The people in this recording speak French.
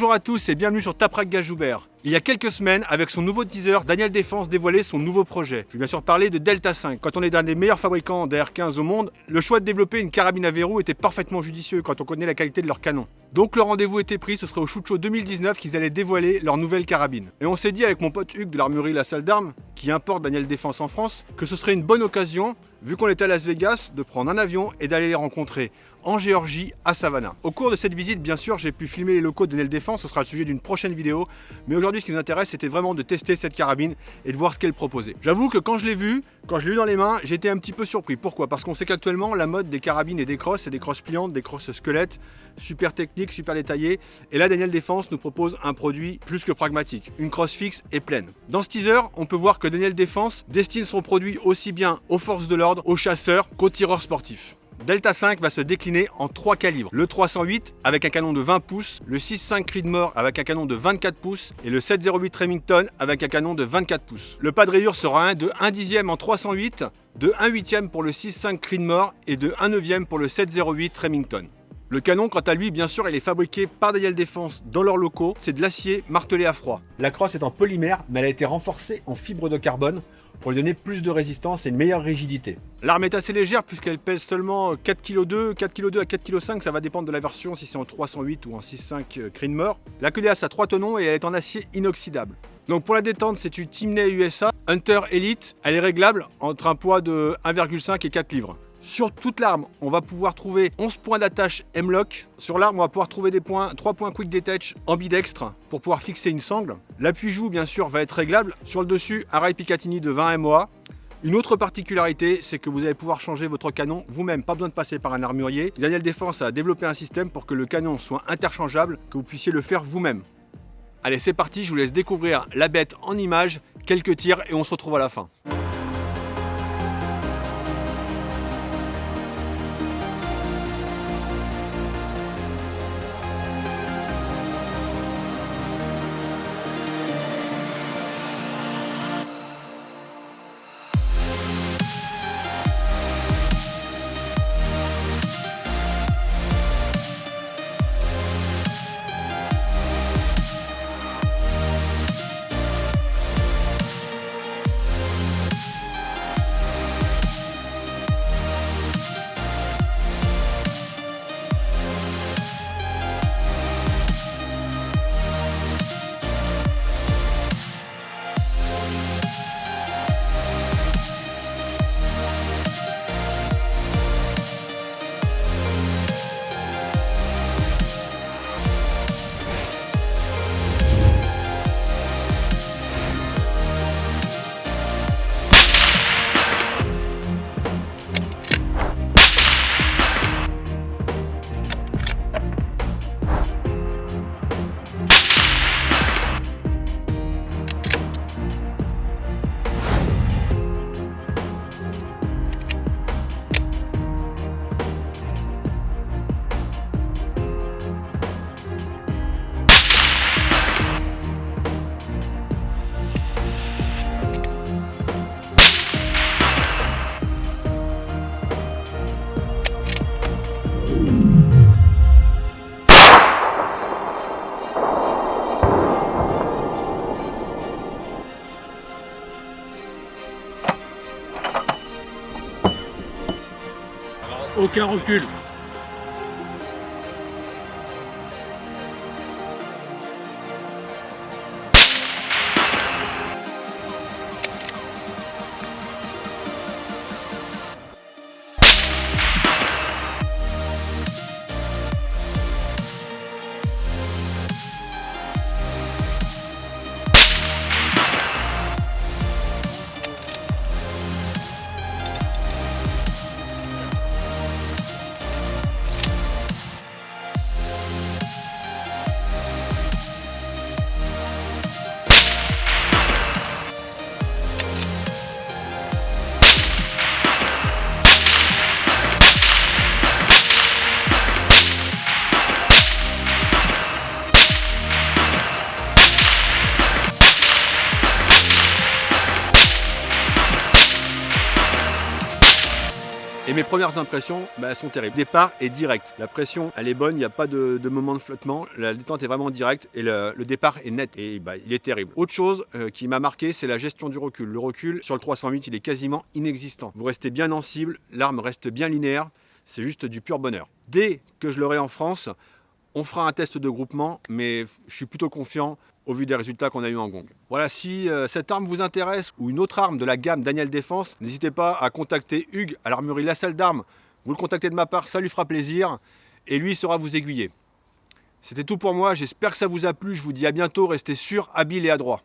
Bonjour à tous et bienvenue sur Taprak Gajoubert. Il y a quelques semaines, avec son nouveau teaser, Daniel Défense dévoilait son nouveau projet. Je vais bien sûr parler de Delta 5. Quand on est l'un des meilleurs fabricants d'AR-15 au monde, le choix de développer une carabine à verrou était parfaitement judicieux quand on connaît la qualité de leur canon. Donc le rendez-vous était pris, ce serait au Shoot Show 2019 qu'ils allaient dévoiler leur nouvelle carabine. Et on s'est dit avec mon pote Hugues de l'armurerie La Salle d'Armes, qui importe Daniel Défense en France, que ce serait une bonne occasion, vu qu'on était à Las Vegas, de prendre un avion et d'aller les rencontrer en Géorgie, à Savannah. Au cours de cette visite, bien sûr, j'ai pu filmer les locaux de Daniel Défense, ce sera le sujet d'une prochaine vidéo, mais aujourd'hui ce qui nous intéresse c'était vraiment de tester cette carabine et de voir ce qu'elle proposait. J'avoue que quand je l'ai vue, quand je l'ai eu dans les mains, j'étais un petit peu surpris. Pourquoi? Parce qu'on sait qu'actuellement la mode des carabines et des crosses, c'est des crosses pliantes, des crosses squelettes, super techniques, super détaillées, et là Daniel Défense nous propose un produit plus que pragmatique, une crosse fixe et pleine. Dans ce teaser, on peut voir que Daniel Défense destine son produit aussi bien aux forces de l'ordre, aux chasseurs qu'aux tireurs sportifs. Delta 5 va se décliner en 3 calibres. Le 308 avec un canon de 20 pouces, le 6.5 Creedmoor avec un canon de 24 pouces et le 7.08 Remington avec un canon de 24 pouces. Le pas de rayure sera de 1/10 en 308, de 1/8 pour le 6.5 Creedmoor et de 1/9 pour le 7.08 Remington. Le canon, quant à lui, bien sûr, il est fabriqué par Daniel Défense dans leurs locaux. C'est de l'acier martelé à froid. La crosse est en polymère, mais elle a été renforcée en fibre de carbone pour lui donner plus de résistance et une meilleure rigidité. L'arme est assez légère puisqu'elle pèse seulement 4,2 kg à 4,5 kg, ça va dépendre de la version si c'est en 308 ou en 6.5 Creedmoor. La culasse a 3 tenons et elle est en acier inoxydable. Donc pour la détente, c'est une Timney USA Hunter Elite. Elle est réglable entre un poids de 1,5 et 4 livres. Sur toute l'arme, on va pouvoir trouver 11 points d'attache M-Lock. Sur l'arme, on va pouvoir trouver 3 points Quick Detach ambidextre pour pouvoir fixer une sangle. L'appui-joue, bien sûr, va être réglable. Sur le dessus, un rail Picatinny de 20 MOA. Une autre particularité, c'est que vous allez pouvoir changer votre canon vous-même, pas besoin de passer par un armurier. Daniel Défense a développé un système pour que le canon soit interchangeable, que vous puissiez le faire vous-même. Allez, c'est parti, je vous laisse découvrir la bête en images, quelques tirs et on se retrouve à la fin. Aucun recul. Et mes premières impressions, elles sont terribles. Le départ est direct. La pression, elle est bonne, il n'y a pas de moment de flottement. La détente est vraiment directe et le départ est net. Et il est terrible. Autre chose qui m'a marqué, c'est la gestion du recul. Le recul sur le 308, il est quasiment inexistant. Vous restez bien en cible, l'arme reste bien linéaire. C'est juste du pur bonheur. Dès que je l'aurai en France, on fera un test de groupement, mais je suis plutôt confiant au vu des résultats qu'on a eu en Gong. Voilà, si cette arme vous intéresse ou une autre arme de la gamme Daniel Défense, n'hésitez pas à contacter Hugues à l'armurerie La Salle d'Armes. Vous le contactez de ma part, ça lui fera plaisir et lui saura vous aiguiller. C'était tout pour moi, j'espère que ça vous a plu, je vous dis à bientôt, restez sûrs, habiles et adroits.